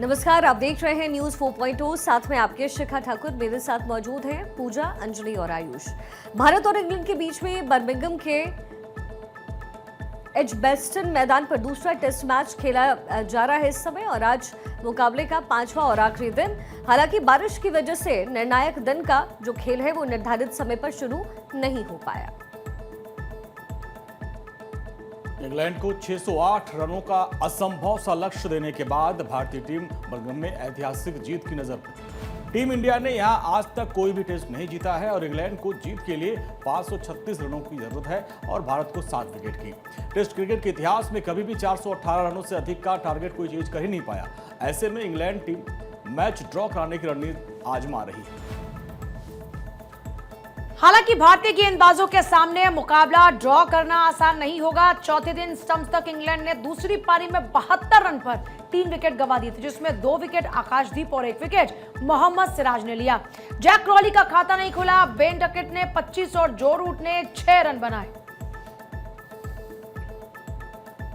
नमस्कार, आप देख रहे हैं न्यूज 4.0। साथ में आपके शिखा ठाकुर, मेरे साथ मौजूद हैं पूजा, अंजलि और आयुष। भारत और इंग्लैंड के बीच में बर्मिंघम के एजबेस्टन मैदान पर दूसरा टेस्ट मैच खेला जा रहा है इस समय, और आज मुकाबले का 5वां और आखिरी दिन। हालांकि बारिश की वजह से निर्णायक दिन का जो खेल है वो निर्धारित समय पर शुरू नहीं हो पाया। इंग्लैंड को 608 रनों का असंभव सा लक्ष्य देने के बाद भारतीय टीम बर्मिंघम में ऐतिहासिक जीत की नजर पड़ी। टीम इंडिया ने यहां आज तक कोई भी टेस्ट नहीं जीता है और इंग्लैंड को जीत के लिए 536 रनों की जरूरत है और भारत को 7 विकेट की। टेस्ट क्रिकेट के इतिहास में कभी भी 418 रनों से अधिक का टारगेट कोई चीज कर ही नहीं पाया। ऐसे में इंग्लैंड टीम मैच ड्रॉ कराने की रणनीति आजमा रही है। हालांकि भारतीय गेंदबाजों के सामने मुकाबला ड्रॉ करना आसान नहीं होगा। चौथे दिन स्टंप्स तक इंग्लैंड ने दूसरी पारी में 72 रन पर 3 विकेट गंवा दिए थे, जिसमें 2 विकेट आकाशदीप और 1 विकेट मोहम्मद सिराज ने लिया। जैक क्रॉली का खाता नहीं खुला। बेन डकेट ने 25 और जो रूट ने 6 रन बनाए।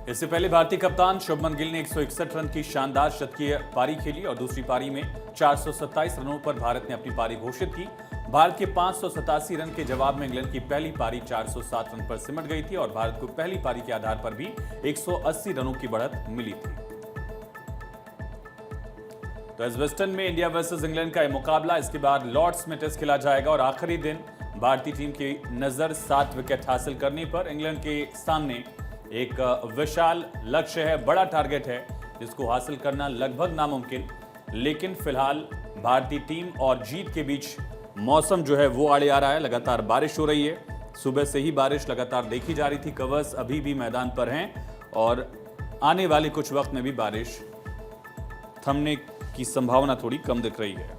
इससे पहले भारतीय कप्तान शुभमन गिल ने 161 रन की शानदार शतकीय पारी खेली और दूसरी पारी में 427 रनों पर भारत ने अपनी पारी घोषित की। भारत के 587 रन के जवाब में इंग्लैंड की पहली पारी 407 रन पर सिमट गई थी और भारत को पहली पारी के आधार पर भी 180 रनों की बढ़त मिली थी। तो एजबेस्टन में इंडिया वर्सेस इंग्लैंड का यह मुकाबला, इसके बाद लॉर्ड्स में टेस्ट खेला जाएगा और आखिरी दिन भारतीय टीम की नजर 7 विकेट हासिल करने पर। इंग्लैंड के सामने एक विशाल लक्ष्य है, बड़ा टारगेट है जिसको हासिल करना लगभग नामुमकिन। लेकिन फिलहाल भारतीय टीम और जीत के बीच मौसम जो है वो आड़े आ रहा है। लगातार बारिश हो रही है, सुबह से ही बारिश लगातार देखी जा रही थी। कवर्स अभी भी मैदान पर हैं और आने वाले कुछ वक्त में भी बारिश थमने की संभावना थोड़ी कम दिख रही है।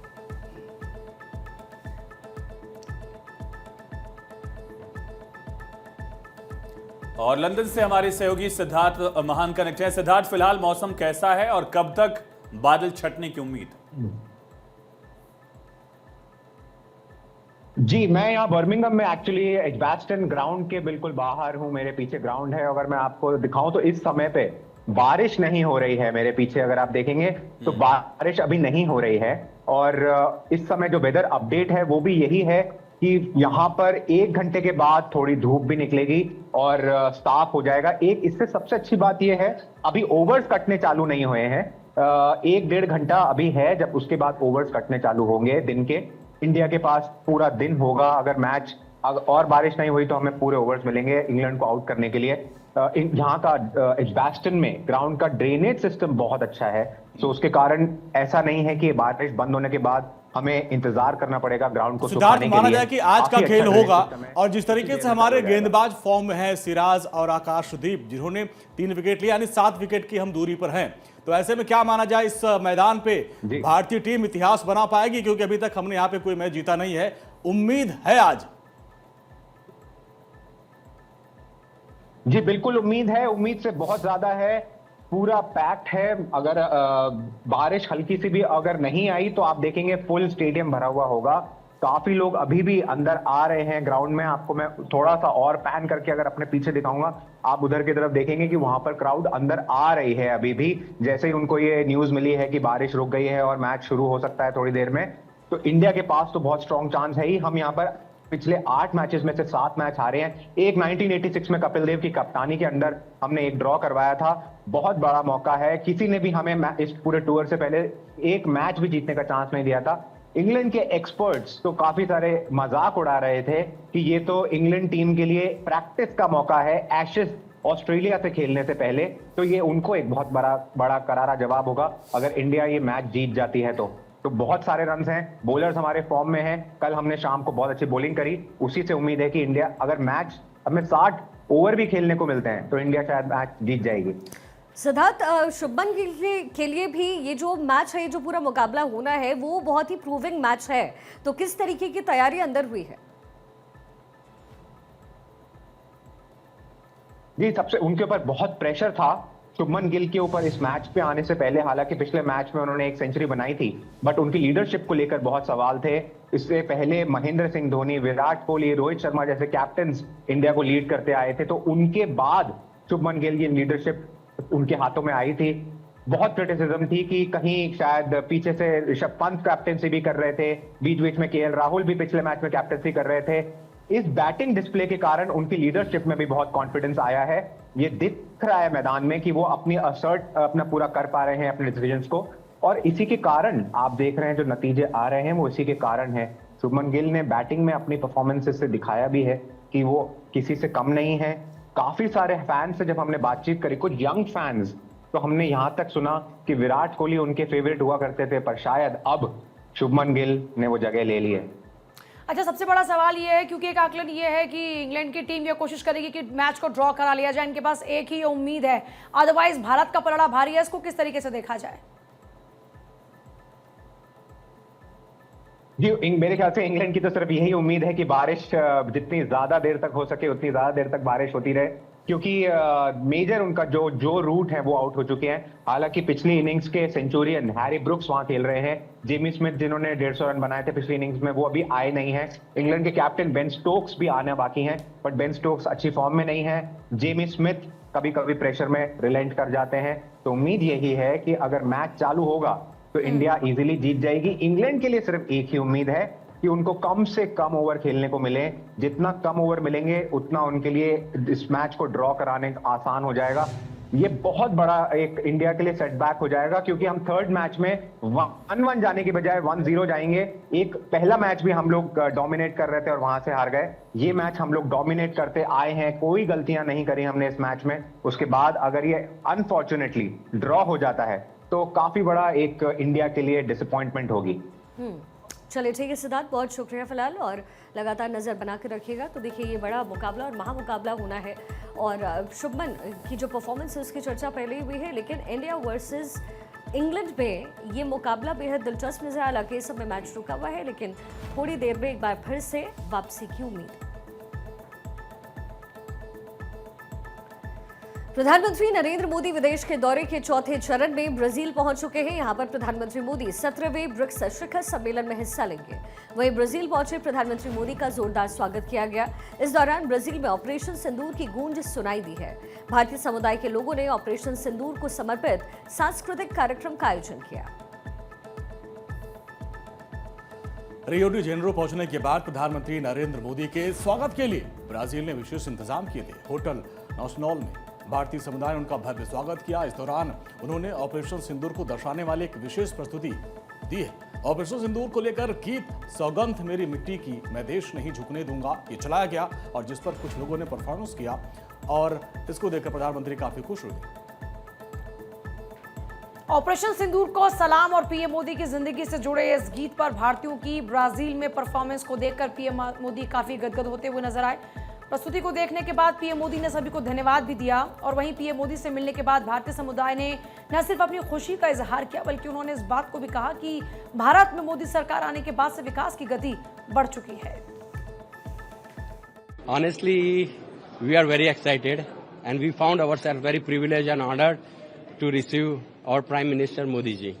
और लंदन से हमारे सहयोगी सिद्धार्थ महान कनेक्ट है। सिद्धार्थ, फिलहाल मौसम कैसा है और कब तक बादल छटने की उम्मीद? जी, मैं यहाँ बर्मिंघम में एक्चुअली एजबेस्टन ग्राउंड के बिल्कुल बाहर हूँ। मेरे पीछे ग्राउंड है। अगर मैं आपको दिखाऊं तो इस समय पे बारिश नहीं हो रही है। मेरे पीछे अगर आप देखेंगे तो बारिश अभी नहीं हो रही है। और इस समय जो वेदर अपडेट है वो भी यही है कि यहाँ पर 1 घंटे के बाद थोड़ी धूप भी निकलेगी और साफ हो जाएगा। एक इससे सबसे अच्छी बात यह है, अभी ओवर्स कटने चालू नहीं हुए हैं। 1-1.5 घंटा अभी है, जब उसके बाद ओवर्स कटने चालू होंगे दिन के। इंडिया के पास पूरा दिन होगा। अगर मैच और बारिश नहीं हुई तो हमें पूरे ओवर्स मिलेंगे इंग्लैंड को आउट करने के लिए। यहाँ का एजबेस्टन में ग्राउंड का ड्रेनेज सिस्टम बहुत अच्छा है, तो उसके कारण ऐसा नहीं है कि बारिश बंद होने के बाद हमें इंतजार करना पड़ेगा ग्राउंड को सुखाने के लिए। माना जाए कि आज का खेल होगा और जिस तरीके से हमारे गेंदबाज फॉर्म में है, सिराज और आकाशदीप, जिन्होंने 3 विकेट लिया, यानी 7 विकेट की हम दूरी पर हैं, तो ऐसे में क्या माना जाए इस मैदान पे भारतीय टीम इतिहास बना पाएगी? क्योंकि अभी तक हमने यहाँ पे कोई मैच जीता नहीं है। उम्मीद है आज? जी बिल्कुल उम्मीद है, उम्मीद से बहुत ज्यादा है। पूरा पैक्ड है। अगर बारिश हल्की सी भी अगर नहीं आई तो आप देखेंगे फुल स्टेडियम भरा हुआ होगा। काफी लोग अभी भी अंदर आ रहे हैं ग्राउंड में। आपको मैं थोड़ा सा और पैन करके अगर अपने पीछे दिखाऊंगा, आप उधर की तरफ देखेंगे कि वहां पर क्राउड अंदर आ रही है अभी भी। जैसे ही उनको ये न्यूज मिली है कि बारिश रुक गई है और मैच शुरू हो सकता है थोड़ी देर में, तो इंडिया के पास तो बहुत स्ट्रॉन्ग चांस है ही। हम यहाँ पर पिछले 8 मैचेस में से 7 मैच हारे हैं। एक 1986 में कपिल देव की कप्तानी के अंदर हमने एक ड्रॉ करवाया था। बहुत बड़ा मौका है। किसी ने भी हमें इस पूरे टूर से पहले एक मैच भी जीतने का चांस नहीं दिया था। इंग्लैंड के एक्सपर्ट्स तो काफी सारे मजाक उड़ा रहे थे कि ये तो इंग्लैंड टीम के लिए प्रैक्टिस का मौका है एशेज ऑस्ट्रेलिया से खेलने से पहले। तो ये उनको एक बहुत बड़ा करारा जवाब होगा अगर इंडिया ये मैच जीत जाती है तो बहुत सारे रन्स हैं। बॉलर्स हमारे फॉर्म में हैं। कल हमने शाम को बहुत अच्छी बॉलिंग करी। उसी से उम्मीद है कि इंडिया, अगर मैच हमें 60 ओवर भी खेलने को मिलते हैं तो इंडिया शायद मैच जीत जाएगी। सिद्धार्थ, शुभमन गिल के लिए भी ये जो मैच है, जो पूरा मुकाबला होना है, वो बहुत ही प्रूविंग मैच है, तो किस तरीके की तैयारी अंदर हुई है? जी, सबसे उनके ऊपर बहुत प्रेशर था शुभमन गिल के ऊपर इस मैच पे आने से पहले। हालांकि पिछले मैच में उन्होंने 1 सेंचुरी बनाई थी, बट उनकी लीडरशिप को लेकर बहुत सवाल थे। इससे पहले महेंद्र सिंह धोनी, विराट कोहली, रोहित शर्मा जैसे कैप्टन इंडिया को लीड करते आए थे, तो उनके बाद शुभमन गिल की लीडरशिप उनके हाथों में आई थी। बहुत क्रिटिसिज्म थी कि कहीं शायद पीछे से ऋषभ पंत कैप्टेंसी भी कर रहे थे, बीच बीच में केएल राहुल भी पिछले मैच में कैप्टेंसी कर रहे थे। इस बैटिंग डिस्प्ले के कारण उनकी लीडरशिप में भी बहुत कॉन्फिडेंस आया है। ये दिख रहा है मैदान में कि वो अपनी असर्ट अपना पूरा कर पा रहे हैं अपने डिसीजंस को, और इसी के कारण आप देख रहे हैं जो नतीजे आ रहे हैं वो इसी के कारण है। शुभमन गिल ने बैटिंग में अपनी परफॉर्मेंसेस से दिखाया भी है कि वो किसी से कम नहीं है। काफी सारे फैंस से जब हमने बातचीत करी, कुछ यंग फैंस, तो हमने यहां तक सुना कि विराट कोहली उनके फेवरेट हुआ करते थे, पर शायद अब शुभमन गिल ने वो जगह ले ली है। अच्छा, सबसे बड़ा सवाल ये है, क्योंकि एक आकलन ये है कि इंग्लैंड की टीम ये कोशिश करेगी कि मैच को ड्रॉ करा लिया जाए, इनके पास एक ही उम्मीद है, अदरवाइज भारत का पलड़ा भारी है। इसको किस तरीके से देखा जाए? जी, मेरे ख्याल से इंग्लैंड की तो सिर्फ यही उम्मीद है कि बारिश जितनी ज्यादा देर तक हो सके उतनी ज्यादा देर तक बारिश होती रहे, क्योंकि मेजर उनका जो रूट है वो आउट हो चुके हैं। हालांकि पिछली इनिंग्स के सेंचुरियन हैरी ब्रुक्स वहां खेल रहे हैं। जेमी स्मिथ जिन्होंने 150 रन बनाए थे पिछली इनिंग्स में, वो अभी आए नहीं हैं। इंग्लैंड के कैप्टन बेन स्टोक्स भी आना बाकी हैं, बट बेन स्टोक्स अच्छी फॉर्म में नहीं है। जेमी स्मिथ कभी कभी प्रेशर में रिलेंट कर जाते हैं। तो उम्मीद यही है कि अगर मैच चालू होगा तो इंडिया इजीली जीत जाएगी। इंग्लैंड के लिए सिर्फ एक ही उम्मीद है कि उनको कम से कम ओवर खेलने को मिले। जितना कम ओवर मिलेंगे उतना उनके लिए इस मैच को ड्रॉ कराने आसान हो जाएगा। ये बहुत बड़ा एक इंडिया के लिए सेटबैक हो जाएगा, क्योंकि हम थर्ड मैच में 1-1 जाने के बजाय 1-0 जाएंगे। एक पहला मैच भी हम लोग डोमिनेट कर रहे थे और वहां से हार गए। ये मैच हम लोग डोमिनेट करते आए हैं, कोई गलतियां नहीं करी हमने इस मैच में। उसके बाद अगर ये अनफॉर्चुनेटली ड्रॉ हो जाता है तो काफी बड़ा एक इंडिया के लिए डिसअपॉइंटमेंट होगी। चलिए ठीक है सिद्धार्थ, बहुत शुक्रिया फिलहाल, और लगातार नज़र बना के रखिएगा। तो देखिए ये बड़ा मुकाबला और महामुकाबला होना है, और शुभमन की जो परफॉर्मेंस है उसकी चर्चा पहले ही हुई है, लेकिन इंडिया वर्सेस इंग्लैंड में ये मुकाबला बेहद दिलचस्प नजर आया। हालांकि इस समय मैच रुका हुआ है, लेकिन थोड़ी देर में एक बार फिर से वापसी की उम्मीद। प्रधानमंत्री नरेंद्र मोदी विदेश के दौरे के चौथे चरण में ब्राजील पहुंच चुके हैं। यहां पर प्रधानमंत्री मोदी 17वें ब्रिक्स शिखर सम्मेलन में हिस्सा लेंगे। वहीं ब्राजील पहुंचे प्रधानमंत्री मोदी का जोरदार स्वागत किया गया। इस दौरान ब्राजील में ऑपरेशन सिंदूर की गूंज सुनाई दी है। भारतीय समुदाय के लोगों ने ऑपरेशन सिंदूर को समर्पित सांस्कृतिक कार्यक्रम का आयोजन किया। रियो डी जेनेरो पहुंचने के बाद प्रधानमंत्री नरेंद्र मोदी के स्वागत के लिए ब्राजील ने विशेष इंतजाम किए थे। होटल नॉसनॉल में भारतीय समुदाय ने उनका भव्य स्वागत किया। इस दौरान उन्होंने ऑपरेशन सिंदूर को दर्शाने वाली एक विशेष प्रस्तुति दी है। ऑपरेशन सिंदूर को लेकर गीत सौगंध मेरी मिट्टी की, मैं देश नहीं झुकने दूंगा, ये चलाया गया, और जिस पर कुछ लोगों ने परफॉर्मेंस किया, और इसको देखकर प्रधानमंत्री काफी खुश हुए। ऑपरेशन सिंदूर को सलाम और पीएम मोदी की जिंदगी से जुड़े इस गीत पर भारतीयों की ब्राजील में परफॉर्मेंस को देखकर पीएम मोदी काफी गदगद होते हुए नजर आए। प्रस्तुति को देखने के बाद पीएम मोदी ने सभी को धन्यवाद भी दिया, और वहीं पीएम मोदी से मिलने के बाद भारतीय समुदाय ने न सिर्फ अपनी खुशी का इजहार किया, बल्कि उन्होंने इस बात को भी कहा कि भारत में मोदी सरकार आने के बाद से विकास की गति बढ़ चुकी है। Honestly, we are very excited and we found ourselves very privileged and honored to receive our Prime Minister Modi ji.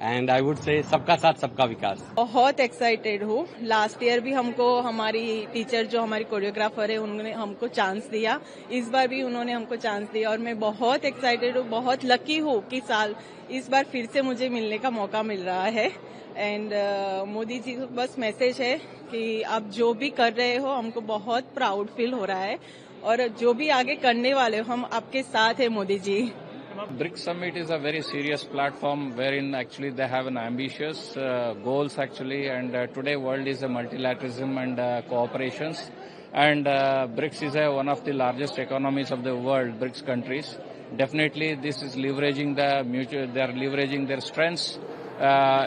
And I would say सबका साथ सबका विकास। बहुत एक्साइटेड हूँ। लास्ट ईयर भी हमको हमारी टीचर जो हमारी कोरियोग्राफर है उन्होंने हमको चांस दिया, इस बार भी उन्होंने हमको चांस दिया, और मैं बहुत एक्साइटेड हूँ, बहुत लकी हूँ कि इस बार फिर से मुझे मिलने का मौका मिल रहा है। एंड मोदी जी को बस मैसेज है कि आप जो भी कर रहे हो हमको बहुत प्राउड फील हो रहा है, और जो भी आगे करने वाले हो हम आपके साथ है Modi ji. BRICS Summit is a very serious platform wherein actually they have an ambitious goals actually, and today world is a multilateralism and cooperations, and BRICS is one of the largest economies of the world, BRICS countries. Definitely this is leveraging they are leveraging their strengths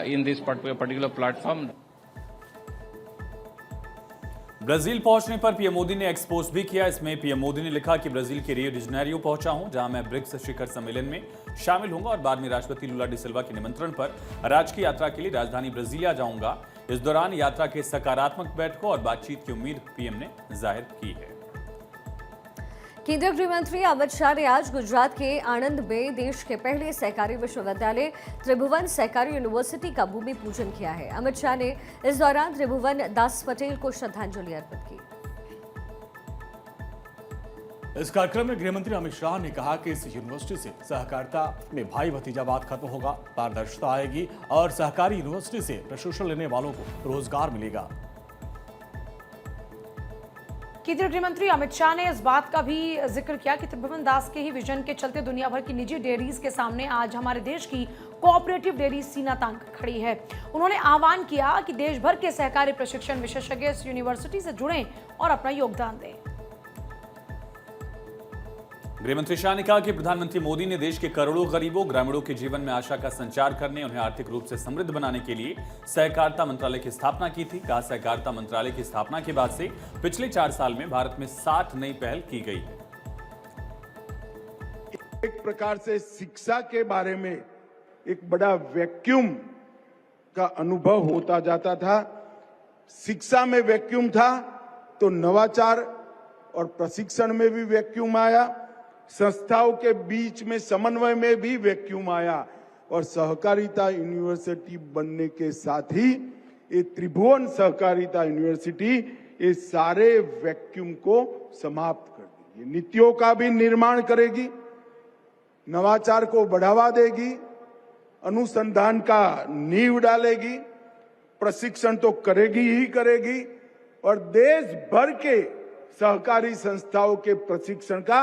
in this particular platform. Brazil पहुंचने पर PM Modi ने expose भी किया। इसमें PM Modi ने लिखा कि Brazil के रियो डी जेनेरो पहुंचा हूं, जहां मैं ब्रिक्स शिखर सम्मेलन में शामिल होऊंगा, और बाद में राष्ट्रपति लुला डी सिल्वा के निमंत्रण पर राजकीय यात्रा के लिए राजधानी ब्राजीलिया जाऊंगा। इस दौरान यात्रा के सकारात्मक बैठकों और बातचीत की उम्मीद पीएम ने जाहिर की है। केंद्रीय गृह मंत्री अमित शाह ने आज गुजरात के आणंद में देश के पहले सहकारी विश्वविद्यालय त्रिभुवन सहकारी यूनिवर्सिटी का भूमि पूजन किया है। अमित शाह ने इस दौरान त्रिभुवन दास पटेल को श्रद्धांजलि अर्पित की। इस कार्यक्रम में गृहमंत्री अमित शाह ने कहा कि इस यूनिवर्सिटी से सहकारिता में भाई भतीजावाद खत्म होगा, पारदर्शिता आएगी और सहकारी यूनिवर्सिटी से प्रशिक्षण लेने वालों को रोजगार मिलेगा। केंद्रीय गृह मंत्री अमित शाह ने इस बात का भी जिक्र किया कि त्रिभुवन दास के ही विजन के चलते दुनिया भर की निजी डेयरीज के सामने आज हमारे देश की कोऑपरेटिव डेयरी सीना तान कर खड़ी है। उन्होंने आह्वान किया कि देश भर के सहकारी प्रशिक्षण विशेषज्ञ इस यूनिवर्सिटी से जुड़ें और अपना योगदान दें। गृहमंत्री शाह ने कहा कि प्रधानमंत्री मोदी ने देश के करोड़ों गरीबों ग्रामीणों के जीवन में आशा का संचार करने, उन्हें आर्थिक रूप से समृद्ध बनाने के लिए सहकारिता मंत्रालय की स्थापना की थी। कहा, सहकारिता मंत्रालय की स्थापना के बाद से पिछले 4 साल में भारत में 60 नई पहल की गई है। एक प्रकार से शिक्षा के बारे में एक बड़ा वैक्यूम का अनुभव होता जाता था। शिक्षा में वैक्यूम था तो नवाचार और प्रशिक्षण में भी वैक्यूम आया, संस्थाओं के बीच में समन्वय में भी वैक्यूम आया और सहकारिता यूनिवर्सिटी बनने के साथ ही ये त्रिभुवन सहकारिता यूनिवर्सिटी ये सारे वैक्यूम को समाप्त कर देगी। नीतियों का भी निर्माण करेगी, नवाचार को बढ़ावा देगी, अनुसंधान का नींव डालेगी, प्रशिक्षण तो करेगी ही करेगी और देश भर के सहकारी संस्थाओं के प्रशिक्षण का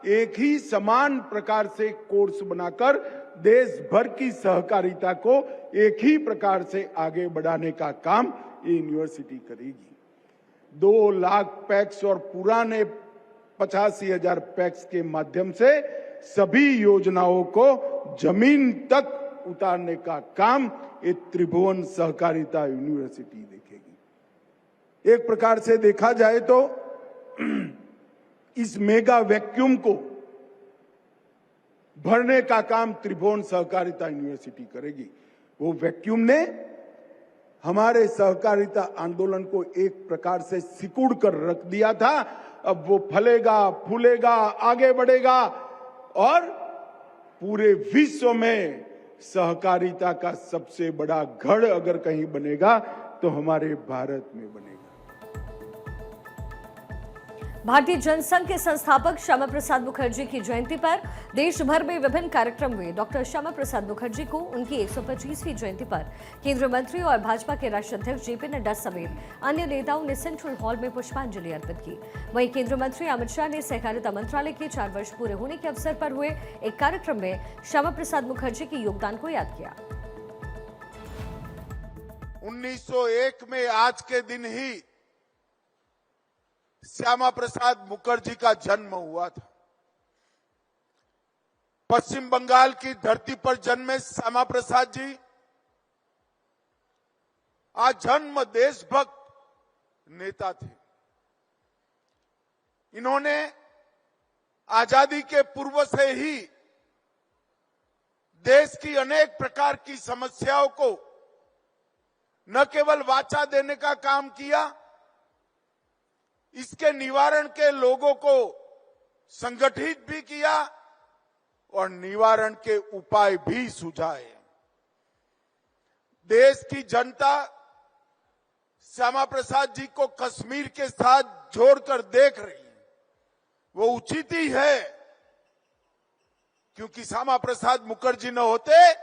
एक ही समान प्रकार से कोर्स बनाकर देश भर की सहकारिता को एक ही प्रकार से आगे बढ़ाने का काम ये यूनिवर्सिटी करेगी। 2 लाख पैक्स और पुराने 85,000 पैक्स के माध्यम से सभी योजनाओं को जमीन तक उतारने का काम ये त्रिभुवन सहकारिता यूनिवर्सिटी देखेगी। एक प्रकार से देखा जाए तो इस मेगा वैक्यूम को भरने का काम त्रिभुवन सहकारिता यूनिवर्सिटी करेगी। वो वैक्यूम ने हमारे सहकारिता आंदोलन को एक प्रकार से सिकुड़ कर रख दिया था। अब वो फलेगा, फूलेगा, आगे बढ़ेगा और पूरे विश्व में सहकारिता का सबसे बड़ा गढ़ अगर कहीं बनेगा तो हमारे भारत में बनेगा। भारतीय जनसंघ के संस्थापक श्यामा प्रसाद मुखर्जी की जयंती पर देश भर में विभिन्न कार्यक्रम हुए। डॉक्टर श्यामा प्रसाद मुखर्जी को उनकी 125वीं जयंती पर केंद्रीय मंत्री और भाजपा के राष्ट्रीय अध्यक्ष जेपी नड्डा समेत अन्य नेताओं ने सेंट्रल हॉल में पुष्पांजलि अर्पित की। वहीं केंद्रीय मंत्री अमित शाह ने सहकारिता मंत्रालय के 4 वर्ष पूरे होने के अवसर पर हुए एक कार्यक्रम में श्यामा प्रसाद मुखर्जी के योगदान को याद किया। 1901 में आज के दिन ही श्यामा प्रसाद मुखर्जी का जन्म हुआ था। पश्चिम बंगाल की धरती पर जन्मे श्यामा प्रसाद जी आज जन्म देशभक्त नेता थे। इन्होंने आजादी के पूर्व से ही देश की अनेक प्रकार की समस्याओं को न केवल वाचा देने का काम किया, इसके निवारण के लोगों को संगठित भी किया और निवारण के उपाय भी सुझाए। देश की जनता श्यामा प्रसाद जी को कश्मीर के साथ जोड़कर देख रही है। वो उचित ही है, क्योंकि श्यामा प्रसाद मुखर्जी न होते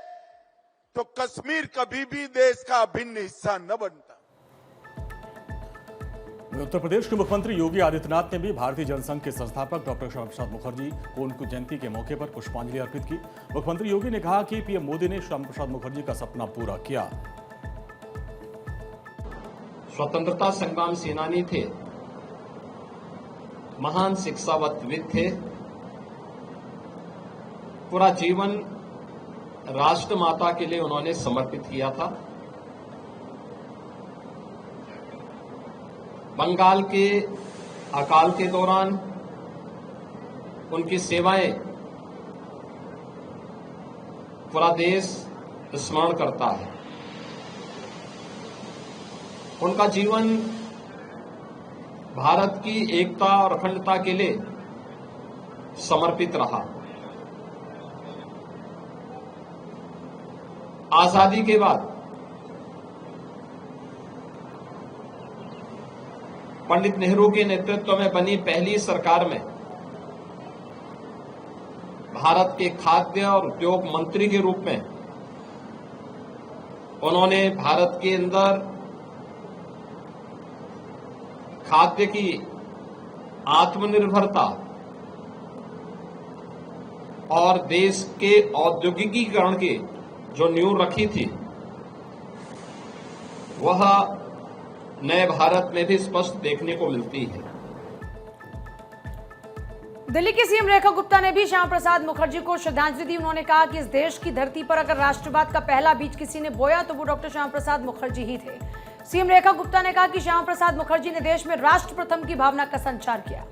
तो कश्मीर कभी भी देश का अभिन्न हिस्सा न बनता। उत्तर प्रदेश के मुख्यमंत्री योगी आदित्यनाथ ने भी भारतीय जनसंघ के संस्थापक डॉक्टर श्यामा प्रसाद मुखर्जी को उनकी जयंती के मौके पर पुष्पांजलि अर्पित की। मुख्यमंत्री योगी ने कहा कि पीएम मोदी ने श्यामा प्रसाद मुखर्जी का सपना पूरा किया। स्वतंत्रता संग्राम सेनानी थे, महान शिक्षाविद थे, पूरा जीवन राष्ट्र माता के लिए उन्होंने समर्पित किया था। बंगाल के अकाल के दौरान उनकी सेवाएं पूरा देश स्मरण करता है। उनका जीवन भारत की एकता और अखंडता के लिए समर्पित रहा। आजादी के बाद पंडित नेहरू के नेतृत्व में बनी पहली सरकार में भारत के खाद्य और उद्योग मंत्री के रूप में उन्होंने भारत के अंदर खाद्य की आत्मनिर्भरता और देश के औद्योगिकीकरण की जो नींव रखी थी वह नए भारत में भी स्पष्ट देखने को मिलती है। दिल्ली की सीएम रेखा गुप्ता ने भी श्यामा प्रसाद मुखर्जी को श्रद्धांजलि दी। उन्होंने कहा कि इस देश की धरती पर अगर राष्ट्रवाद का पहला बीज किसी ने बोया तो वो डॉक्टर श्यामा प्रसाद मुखर्जी ही थे। सीएम रेखा गुप्ता ने कहा कि श्यामा प्रसाद मुखर्जी ने देश में राष्ट्र प्रथम की भावना का संचार किया।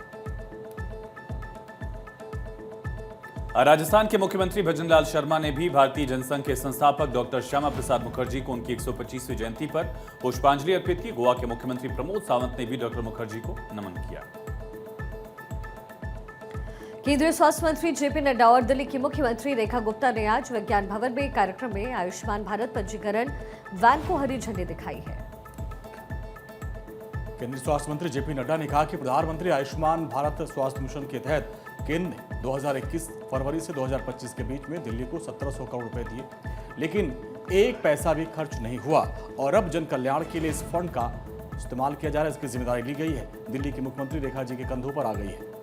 राजस्थान के मुख्यमंत्री भजनलाल शर्मा ने भी भारतीय जनसंघ के संस्थापक डॉक्टर श्यामा प्रसाद मुखर्जी को उनकी 125वीं जयंती पर पुष्पांजलि अर्पित की। गोवा के मुख्यमंत्री प्रमोद सावंत ने भी डॉक्टर मुखर्जी को नमन किया। केंद्रीय स्वास्थ्य मंत्री जेपी नड्डा और दिल्ली की मुख्यमंत्री रेखा गुप्ता ने आज विज्ञान भवन में एक कार्यक्रम में आयुष्मान भारत पंजीकरण वैन को हरी झंडी दिखाई है। केंद्रीय स्वास्थ्य मंत्री जेपी नड्डा ने कहा कि प्रधानमंत्री आयुष्मान भारत स्वास्थ्य मिशन के तहत केंद्र ने 2021 फरवरी से 2025 के बीच में दिल्ली को 1700 करोड़ रुपए दिए, लेकिन एक पैसा भी खर्च नहीं हुआ और अब जन कल्याण के लिए इस फंड का इस्तेमाल किया जा रहा है। इसकी जिम्मेदारी ली गई है, दिल्ली की मुख्यमंत्री रेखा जी के कंधों पर आ गई है।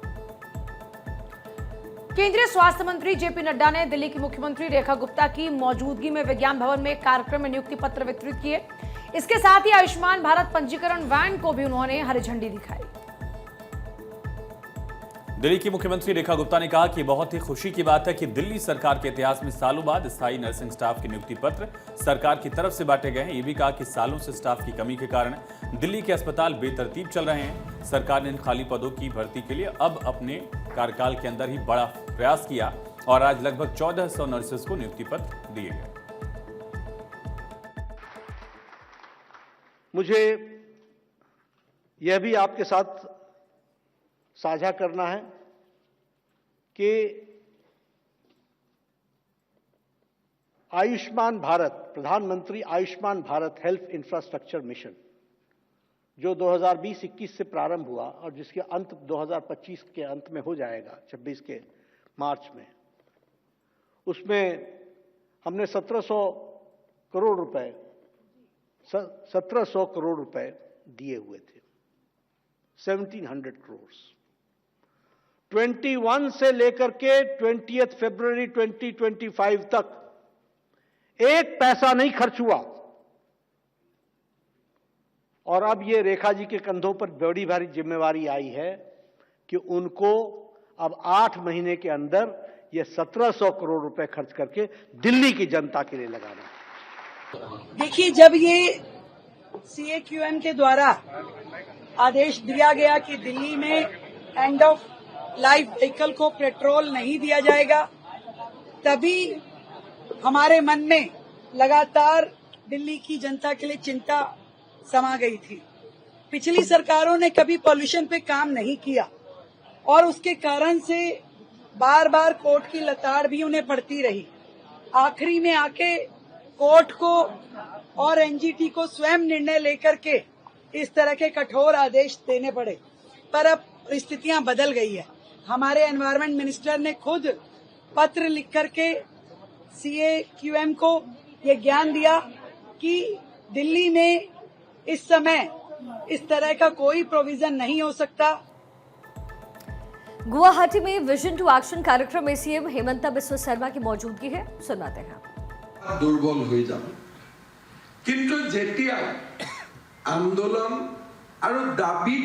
केंद्रीय स्वास्थ्य मंत्री जेपी नड्डा ने दिल्ली की मुख्यमंत्री रेखा गुप्ता की मौजूदगी में विज्ञान भवन में एक कार्यक्रम में नियुक्ति पत्र वितरित किए। इसके साथ ही आयुष्मान भारत पंजीकरण वैन को भी उन्होंने हरी झंडी दिखाई। दिल्ली की मुख्यमंत्री रेखा गुप्ता ने कहा कि बहुत ही खुशी की बात है कि दिल्ली सरकार के इतिहास में सालों बाद स्थायी नर्सिंग स्टाफ के नियुक्ति पत्र सरकार की तरफ से बांटे गए हैं। ये भी कहा कि सालों से स्टाफ की कमी के कारण दिल्ली के अस्पताल बेतरतीब चल रहे हैं। सरकार ने इन खाली पदों की भर्ती के लिए अब अपने कार्यकाल के अंदर ही बड़ा प्रयास किया और आज लगभग 1400 नर्सेस को नियुक्ति पत्र दिए गए। मुझे यह भी आपके साथ साझा करना है कि आयुष्मान भारत, प्रधानमंत्री Ayushman Bharat health infrastructure mission, जो 2020-21 से प्रारंभ हुआ और जिसके अंत 2025 के अंत में हो जाएगा, 26 के मार्च में, उसमें हमने 1700 करोड़ रुपए दिए हुए थे। 1700 करोड़ 21 से लेकर के 20 फरवरी 2025 तक एक पैसा नहीं खर्च हुआ और अब ये रेखा जी के कंधों पर बड़ी भारी जिम्मेवारी आई है कि उनको अब 8 महीने के अंदर ये 1700 करोड़ रुपए खर्च करके दिल्ली की जनता के लिए लगाना। देखिए, जब ये CAQM के द्वारा आदेश दिया गया कि दिल्ली में एंड ऑफ लाइफ व्हीकल को पेट्रोल नहीं दिया जाएगा, तभी हमारे मन में लगातार दिल्ली की जनता के लिए चिंता समा गई थी। पिछली सरकारों ने कभी पॉल्यूशन पे काम नहीं किया और उसके कारण से बार बार कोर्ट की लताड़ भी उन्हें पड़ती रही। आखिरी में आके कोर्ट को और NGT को स्वयं निर्णय लेकर के इस तरह के कठोर आदेश देने पड़े, पर अब परिस्थितियां बदल गई है। हमारे एनवायरमेंट मिनिस्टर ने खुद पत्र लिख करके CAQM को ये ज्ञान दिया कि दिल्ली में इस समय इस तरह का कोई प्रोविजन नहीं हो सकता। गुवाहाटी में विजन टू एक्शन कार्यक्रम में सीएम हेमंता बिस्वा शर्मा की मौजूदगी है, सुनाते हैं। दुर्बल हो जाए किंतु जेतिया आंदोलन और दाबी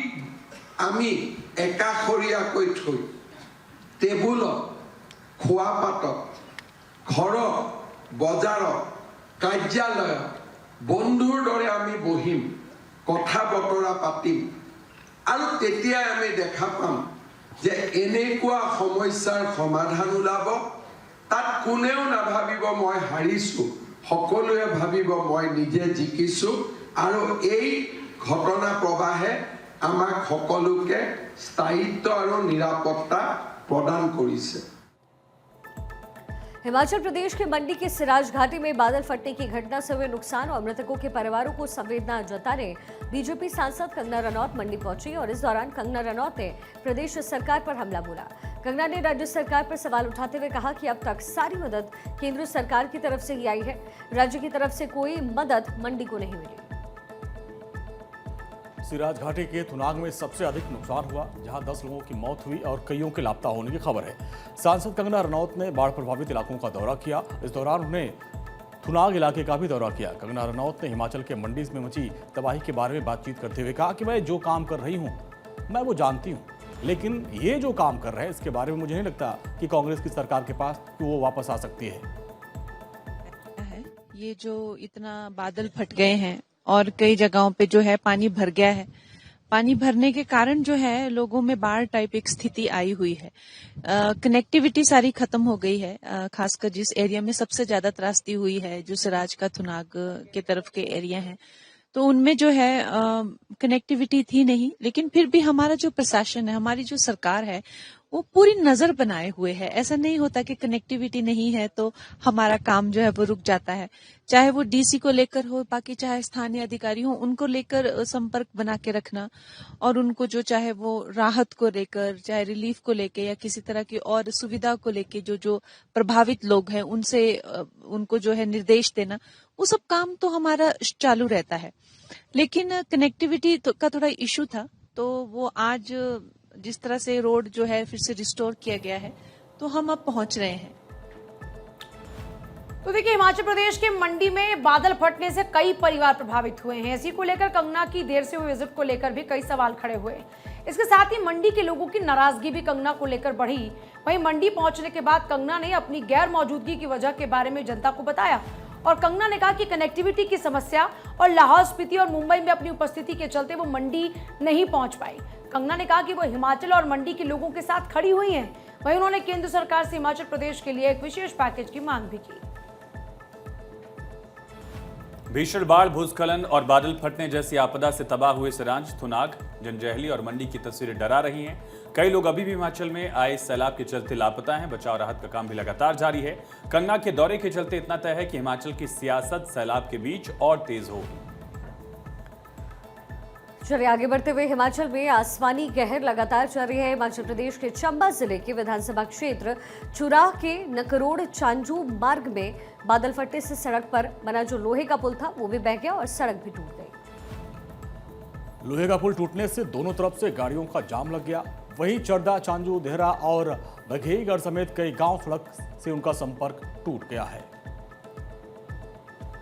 आमी एकाखरियाকৈ थৈ टेबुলত खोआ पातत घरत बजारत कार्यालयत बंधुर दरे आमी बहिम कथा बतरा पातिम और तेतियाই आमी দেখা পাম যে এনেকুৱা সমস্যাৰ সমাধান ওলাব। তাত কোনেও নাভাবিব মই হাৰিছো, সকলোৱে ভাবিব মই নিজে জিকিছো আৰু এই ঘটনা প্ৰবাহে আমাক সকলোকে স্থায়িত্ব আৰু নিৰাপত্তা প্ৰদান কৰিছে। हिमाचल प्रदेश के मंडी के सिराज घाटी में बादल फटने की घटना से हुए नुकसान और मृतकों के परिवारों को संवेदना जताने बीजेपी सांसद कंगना रनौत मंडी पहुंची और इस दौरान कंगना रनौत ने प्रदेश सरकार पर हमला बोला। कंगना ने राज्य सरकार पर सवाल उठाते हुए कहा कि अब तक सारी मदद केंद्र सरकार की तरफ से ही आई है, राज्य की तरफ से कोई मदद मंडी को नहीं मिली। सिराज घाटी के थुनाग में सबसे अधिक नुकसान हुआ, जहां 10 लोगों की मौत हुई और कईयों के लापता होने की खबर है। सांसद कंगना रनौत ने बाढ़ प्रभावित इलाकों का दौरा किया। इस दौरान उन्होंने थुनाग इलाके का भी दौरा किया। कंगना रनौत ने हिमाचल के मंडी में मची तबाही के बारे में बातचीत करते हुए कहा कि मैं जो काम कर रही हूं मैं वो जानती हूं, लेकिन ये जो काम कर रहे हैं इसके बारे में मुझे नहीं लगता कि कांग्रेस की सरकार के पास कि वो वापस आ सकती है। ये जो इतना बादल फट गए हैं और कई जगहों पे जो है पानी भर गया है, पानी भरने के कारण जो है लोगों में बाढ़ टाइप एक स्थिति आई हुई है। कनेक्टिविटी सारी खत्म हो गई है, खासकर जिस एरिया में सबसे ज्यादा त्रासदी हुई है, जो सिराज का थुनाग के तरफ के एरिया है, तो उनमें जो है कनेक्टिविटी थी नहीं। लेकिन फिर भी हमारा जो प्रशासन है, हमारी जो सरकार है, वो पूरी नजर बनाए हुए है। ऐसा नहीं होता कि कनेक्टिविटी नहीं है तो हमारा काम जो है वो रुक जाता है। चाहे वो डीसी को लेकर हो, बाकी चाहे स्थानीय अधिकारी हो, उनको लेकर संपर्क बना के रखना और उनको जो चाहे वो राहत को लेकर, चाहे रिलीफ को लेके या किसी तरह की और सुविधा को लेके जो प्रभावित लोग हैं उनसे उनको जो है निर्देश देना, वो सब काम तो हमारा चालू रहता है। लेकिन कनेक्टिविटी का थोड़ा इश्यू था, तो वो आज जिस तरह से रोड जो है फिर से रिस्टोर किया गया है तो हम अब पहुंच रहे हैं। तो देखिए, हिमाचल प्रदेश के मंडी में बादल फटने से कई परिवार प्रभावित हुए हैं। इसी को लेकर कंगना की देर से हुई विजिट को लेकर भी कई सवाल खड़े हुए। इसके साथ ही मंडी के लोगों की नाराजगी भी कंगना को लेकर बढ़ी। वहीं मंडी पहुंचने के बाद कंगना ने अपनी गैर मौजूदगी की वजह के बारे में जनता को बताया और कंगना ने कहा कि कनेक्टिविटी की समस्या और लाहौल स्पीति और मुंबई में अपनी उपस्थिति के चलते वो मंडी नहीं पहुंच पाई। कंगना ने कहा कि वो हिमाचल और मंडी के लोगों के साथ खड़ी हुई हैं। वहीं उन्होंने केंद्र सरकार से हिमाचल प्रदेश के लिए एक विशेष पैकेज की मांग भी की। भीषण बाढ़, भूस्खलन और बादल फटने जैसी आपदा से तबाह हुए सिराज, थुनाग, जंजैहली और मंडी की तस्वीरें डरा रही हैं। कई लोग अभी भी हिमाचल में आए सैलाब के चलते लापता हैं। बचाव राहत का काम भी लगातार जारी है। कंगना के दौरे के चलते इतना तय है कि हिमाचल की सियासत सैलाब के बीच और तेज होगी। चलिए आगे बढ़ते हुए, हिमाचल में आसमानी कहर लगातार जारी है। हिमाचल प्रदेश के चंबा जिले के विधानसभा क्षेत्र चुराह के नकरोड़ चांजू मार्ग में बादल फटने से सड़क पर बना जो लोहे का पुल था वो भी बह गया और सड़क भी टूट गई। लोहे का पुल टूटने से दोनों तरफ से गाड़ियों का जाम लग गया। वहीं चरदा, चांजू, देहरा और बघेईगढ़ समेत कई गांव सड़क से उनका संपर्क टूट गया है।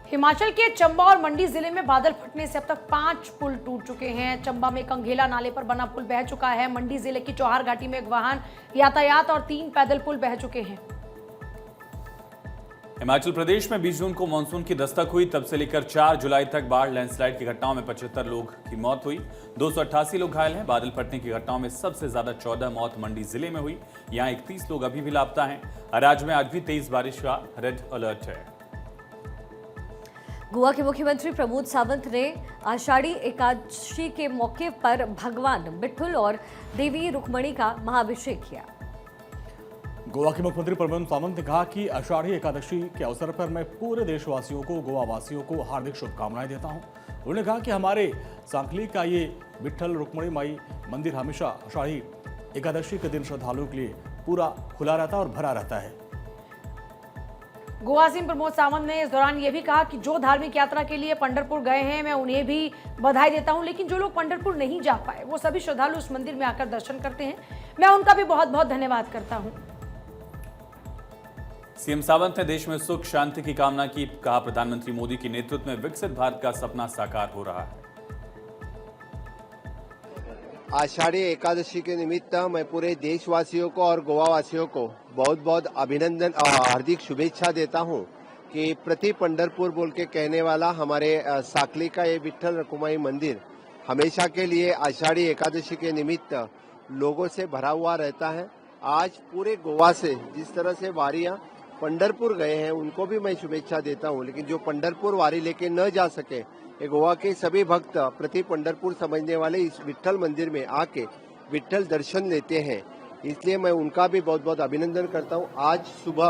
हिमाचल के चंबा और मंडी जिले में बादल फटने से अब तक 5 पुल टूट चुके हैं। चंबा में कंघेला नाले पर बना पुल बह चुका है। मंडी जिले की चौहार घाटी में एक वाहन यातायात और 3 पैदल पुल बह चुके हैं। हिमाचल प्रदेश में 20 जून को मानसून की दस्तक हुई, तब से लेकर 4 जुलाई तक बाढ़, लैंडस्लाइड की घटनाओं में 75 लोग की मौत हुई, 288 लोग घायल हैं। बादल फटने की घटनाओं में सबसे ज्यादा 14 मौत मंडी जिले में हुई। यहां 31 लोग अभी भी लापता हैं। राज्य में आज भी तेज बारिश का रेड अलर्ट है। गोवा के मुख्यमंत्री प्रमोद सावंत ने आषाढ़ी एकादशी के मौके पर भगवान विठ्ठल और देवी रुक्मणी का महाअभिषेक किया। गोवा के मुख्यमंत्री प्रमोद सावंत ने कहा कि आषाढ़ी एकादशी के अवसर पर मैं पूरे देशवासियों को, गोवा वासियों को हार्दिक शुभकामनाएं देता हूं। उन्होंने कहा कि हमारे सांकली का ये विठ्ठल रुक्मणी माई मंदिर हमेशा आषाढ़ी एकादशी के दिन श्रद्धालुओं के लिए पूरा खुला रहता है और भरा रहता है। गोवा सीएम प्रमोद सावंत ने इस दौरान ये भी कहा कि जो धार्मिक यात्रा के लिए पंढरपुर गए हैं मैं उन्हें भी बधाई देता हूं, लेकिन जो लोग पंढरपुर नहीं जा पाए वो सभी श्रद्धालु उस मंदिर में आकर दर्शन करते हैं, मैं उनका भी बहुत बहुत धन्यवाद करता हूं। सीएम सावंत ने देश में सुख शांति की कामना की। कहा प्रधानमंत्री मोदी के नेतृत्व में विकसित भारत का सपना साकार हो रहा है। आषाढ़ी एकादशी के निमित्त मैं पूरे देशवासियों को और गोवा वासियों को बहुत बहुत अभिनंदन और हार्दिक शुभेच्छा देता हूं कि प्रति पंढरपुर बोल के कहने वाला हमारे साकली का ये विठ्ठल रुक्माई मंदिर हमेशा के लिए आषाढ़ी एकादशी के निमित्त लोगों से भरा हुआ रहता है। आज पूरे गोवा से जिस तरह से वारियां पंढरपुर गए हैं उनको भी मैं शुभेच्छा देता हूं, लेकिन जो पंढरपुर वारी लेके न जा सके, ये गोवा के सभी भक्त प्रति पंढरपुर समझने वाले इस विठ्ठल मंदिर में आके विठ्ठल दर्शन लेते हैं, इसलिए मैं उनका भी बहुत बहुत अभिनंदन करता हूं। आज सुबह